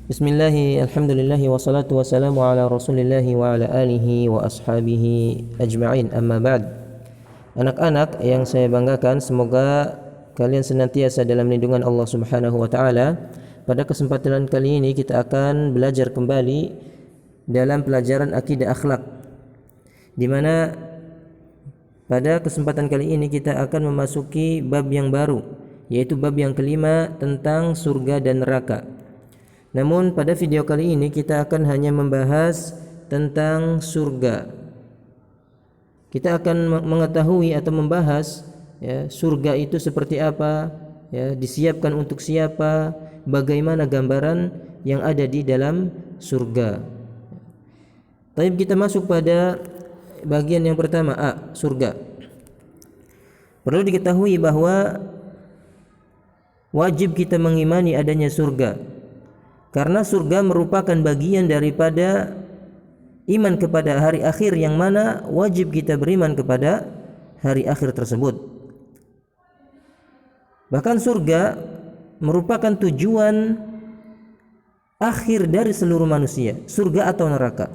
Bismillahi, alhamdulillahi, wassalatu wassalamu ala rasulillahi wa ala alihi wa ashabihi ajma'in, amma ba'd. Anak-anak yang saya banggakan, semoga kalian senantiasa dalam lindungan Allah subhanahu wa ta'ala. Pada kesempatan kali ini kita akan belajar kembali dalam pelajaran akidah akhlak, di mana pada kesempatan kali ini kita akan memasuki bab yang baru, yaitu bab yang kelima tentang surga dan neraka. Namun pada video kali ini kita akan hanya membahas tentang surga. Kita akan mengetahui atau membahas surga itu seperti apa, disiapkan untuk siapa, bagaimana gambaran yang ada di dalam surga. Tapi kita masuk pada bagian yang pertama, surga. Perlu diketahui bahwa wajib kita mengimani adanya surga, karena surga merupakan bagian daripada iman kepada hari akhir, yang mana wajib kita beriman kepada hari akhir tersebut. Bahkan surga merupakan tujuan akhir dari seluruh manusia, surga atau neraka.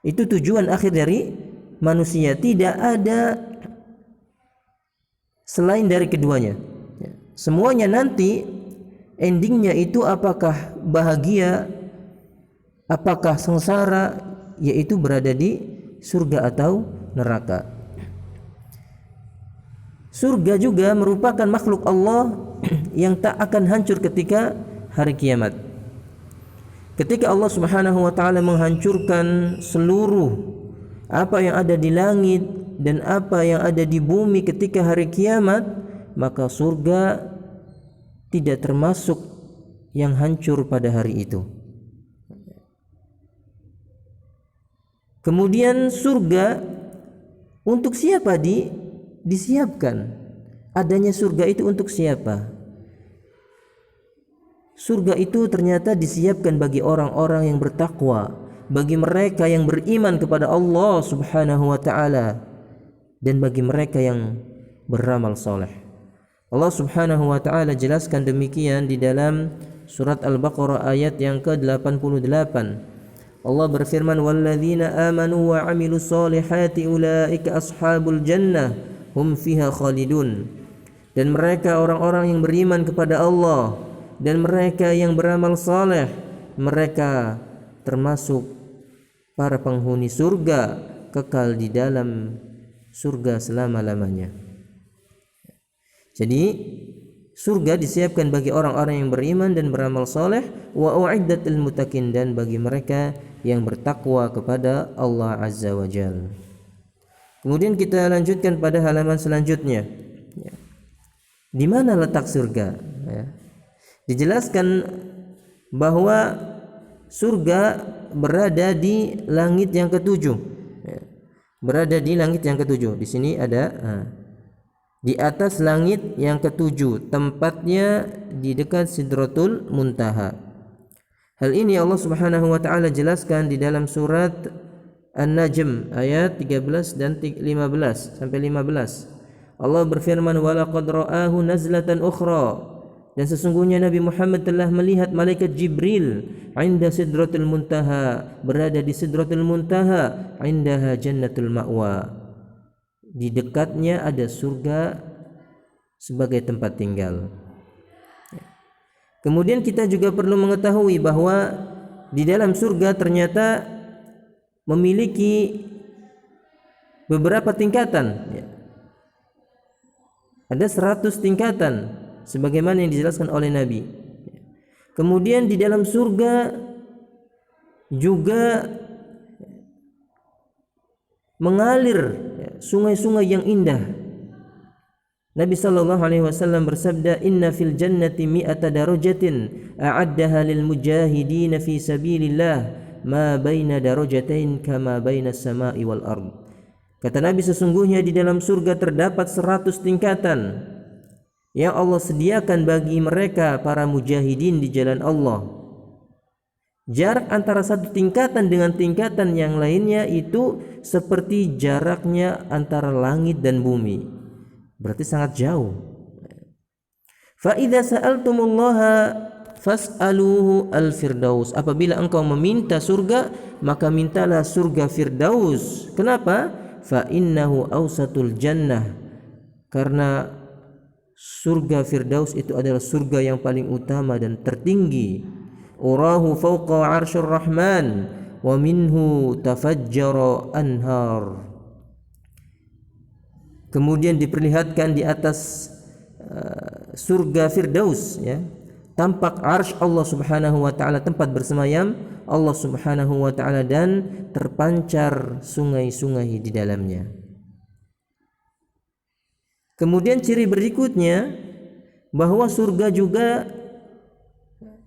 Itu tujuan akhir dari manusia, tidak ada selain dari keduanya. Semuanya nanti endingnya itu apakah bahagia, apakah sengsara, yaitu berada di surga atau neraka. Surga juga merupakan makhluk Allah yang tak akan hancur ketika hari kiamat. Ketika Allah Subhanahu wa taala menghancurkan seluruh apa yang ada di langit dan apa yang ada di bumi ketika hari kiamat, maka surga tidak termasuk yang hancur pada hari itu. Kemudian surga untuk siapa disiapkan? Adanya surga itu untuk siapa? Surga itu ternyata disiapkan bagi orang-orang yang bertakwa, bagi mereka yang beriman kepada Allah Subhanahu wa taala, dan bagi mereka yang beramal saleh. Allah Subhanahu wa taala jelaskan demikian di dalam surat Al-Baqarah ayat yang ke-88. Allah berfirman, "Walladzina amanu wa 'amilus solihati ulaika ashabul jannah hum fiha khalidun." Dan mereka orang-orang yang beriman kepada Allah dan mereka yang beramal saleh, mereka termasuk para penghuni surga, kekal di dalam surga selama-lamanya. Jadi surga disiapkan bagi orang-orang yang beriman dan beramal saleh, wa u'iddat lil muttaqin, dan bagi mereka yang bertakwa kepada Allah Azza wa Jalla. Kemudian kita lanjutkan pada halaman selanjutnya. Di mana letak surga? Dijelaskan bahwa surga berada di langit yang ketujuh. Berada di langit yang ketujuh. Di sini ada di atas langit yang ketujuh, tempatnya di dekat Sidratul Muntaha. Hal ini Allah Subhanahu wa taala jelaskan di dalam surat An-Najm ayat 13 dan 15 sampai 15. Allah berfirman, "Wa laqad ra'ahu nazlatan ukhra." Dan sesungguhnya Nabi Muhammad telah melihat malaikat Jibril 'inda Sidratul Muntaha, berada di Sidratul Muntaha, 'indaha jannatul ma'wa. Di dekatnya ada surga sebagai tempat tinggal. Kemudian kita juga perlu mengetahui bahwa di dalam surga ternyata memiliki beberapa tingkatan. Ada 100 tingkatan sebagaimana yang dijelaskan oleh Nabi. Kemudian di dalam surga juga mengalir sungai-sungai yang indah. Nabi sallallahu alaihi wasallam bersabda, "Inna fil jannati mi'ata darajatin a'addaha lil mujahidin fi sabilillah ma baina darajatain kama baina as-sama'i wal ard." Kata Nabi, sesungguhnya di dalam surga terdapat 100 tingkatan yang Allah sediakan bagi mereka para mujahidin di jalan Allah. Jarak antara satu tingkatan dengan tingkatan yang lainnya itu seperti jaraknya antara langit dan bumi. Berarti sangat jauh. Fa idza sa'altumullaha fas'aluhu al-firdaus. Apabila engkau meminta surga, maka mintalah surga Firdaus. Kenapa? Fa innahu awsatul jannah. Karena surga Firdaus itu adalah surga yang paling utama dan tertinggi. Urahu fawqa 'arsyir rahman wa minhu tafajjara anhar. Kemudian diperlihatkan di atas surga Firdaus, ya, tampak arsy Allah Subhanahu wa taala, tempat bersemayam Allah Subhanahu wa taala, dan terpancar sungai-sungai di dalamnya. Kemudian ciri berikutnya bahwa surga juga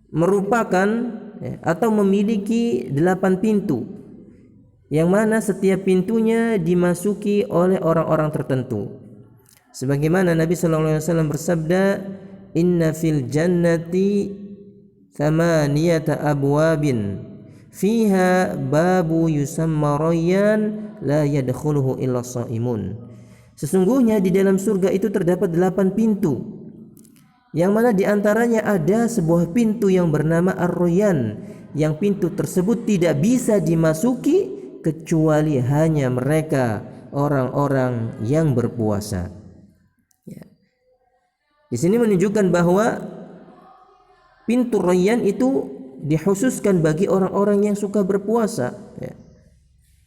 merupakan, ya, atau memiliki 8 pintu, yang mana setiap pintunya dimasuki oleh orang-orang tertentu. Sebagaimana Nabi sallallahu alaihi wasallam bersabda, "Inna fil jannati thamaniyata abwabin fiha babu yusamma rayyan la yadkhuluhu illa shaimun." Sesungguhnya di dalam surga itu terdapat 8 pintu, yang mana di antaranya ada sebuah pintu yang bernama Ar-Rayyan, yang pintu tersebut tidak bisa dimasuki kecuali hanya mereka orang-orang yang berpuasa. Ya. Di sini menunjukkan bahwa pintu Rayyan itu dikhususkan bagi orang-orang yang suka berpuasa. Ya.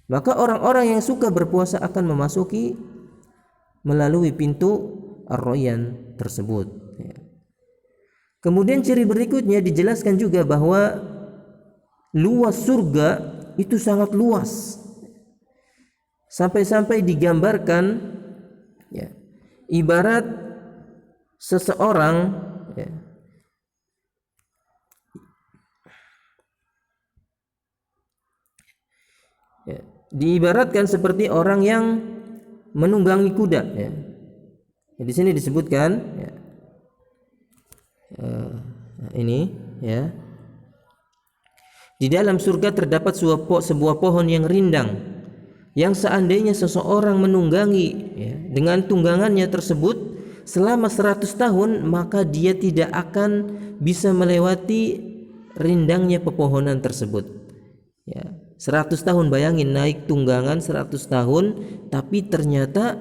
Maka orang-orang yang suka berpuasa akan memasuki melalui pintu Ar-Rayyan tersebut. Ya. Kemudian ciri berikutnya dijelaskan juga bahwa luas surga itu sangat luas, sampai-sampai digambarkan, ya, ibarat seseorang, ya, ya, diibaratkan seperti orang yang menunggangi kuda. Ya. Di sini disebutkan, ya, ini, ya, di dalam surga terdapat sebuah pohon yang rindang, yang seandainya seseorang menunggangi, ya, dengan tunggangannya tersebut selama 100 tahun, maka dia tidak akan bisa melewati rindangnya pepohonan tersebut. Ya, 100 tahun, bayangin naik tunggangan 100 tahun tapi ternyata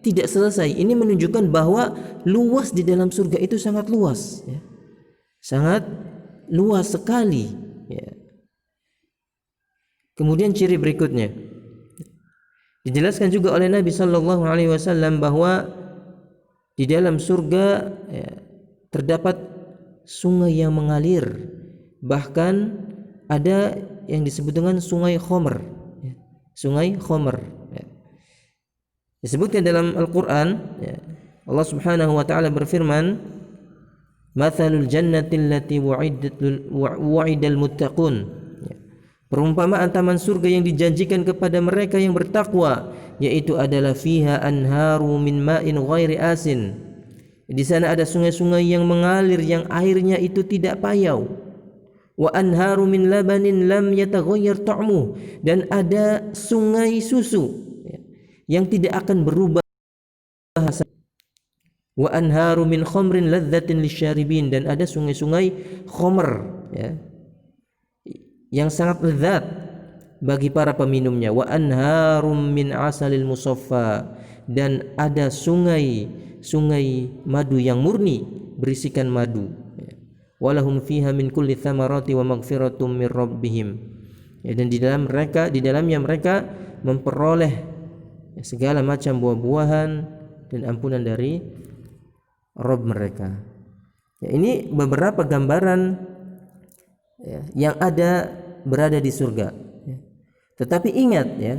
tidak selesai. Ini menunjukkan bahwa luas di dalam surga itu sangat luas, ya. Sangat luas sekali, ya. Kemudian ciri berikutnya dijelaskan juga oleh Nabi sallallahu alaihi wasallam bahwa di dalam surga, ya, terdapat sungai yang mengalir, bahkan ada yang disebut dengan sungai Khomer, ya. Sungai Khomer, ya. Disebutkan dalam Al-Quran, ya, Allah Subhanahu wa taala berfirman, "Mathalul jannati allati wa'idal muttaqun." Ya. Perumpamaan taman surga yang dijanjikan kepada mereka yang bertakwa, yaitu adalah fiha anharu min ma'in ghairi asin. Di sana ada sungai-sungai yang mengalir, yang airnya itu tidak payau. Wa anharu min labanin lam yataghayyar ta'muh, dan ada sungai susu, ya, yang tidak akan berubah rasa. Wa anharu min khamrin ladzatin lisyaribin, dan ada sungai-sungai khamr, ya, yang sangat lezat bagi para peminumnya. Wa anharum min asalil musaffa, dan ada sungai madu yang murni berisikan madu. Walahum fiha min kulli thamarati wa maghfiratum min rabbihim. Ya, dan di dalamnya mereka memperoleh, ya, segala macam buah-buahan dan ampunan dari Rabb mereka. Ya, ini beberapa gambaran, ya, yang berada di surga. Ya. Tetapi ingat, ya,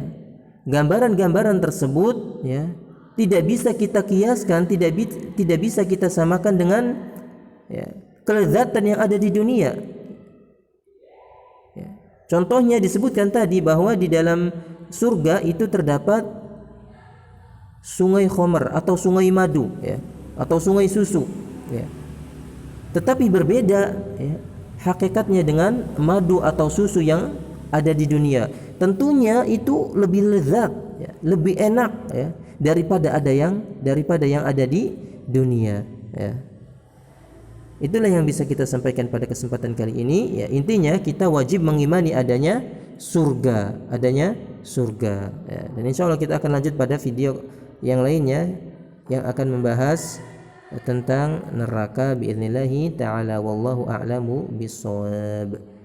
gambaran-gambaran tersebut, ya, tidak bisa kita kiaskan, tidak bisa kita samakan dengan, ya, kelezatan yang ada di dunia. Ya. Contohnya disebutkan tadi bahwa di dalam surga itu terdapat sungai Khomer atau sungai madu, ya, atau sungai susu, ya. Tetapi berbeda, ya, hakikatnya dengan madu atau susu yang ada di dunia. Tentunya itu lebih lezat, ya, lebih enak, ya, daripada yang ada di dunia, ya. Itulah yang bisa kita sampaikan pada kesempatan kali ini. Ya, intinya kita wajib mengimani adanya surga, Ya, dan insya Allah kita akan lanjut pada video yang lainnya yang akan membahas tentang neraka biidznillah taala wallahu a'lamu bissawab.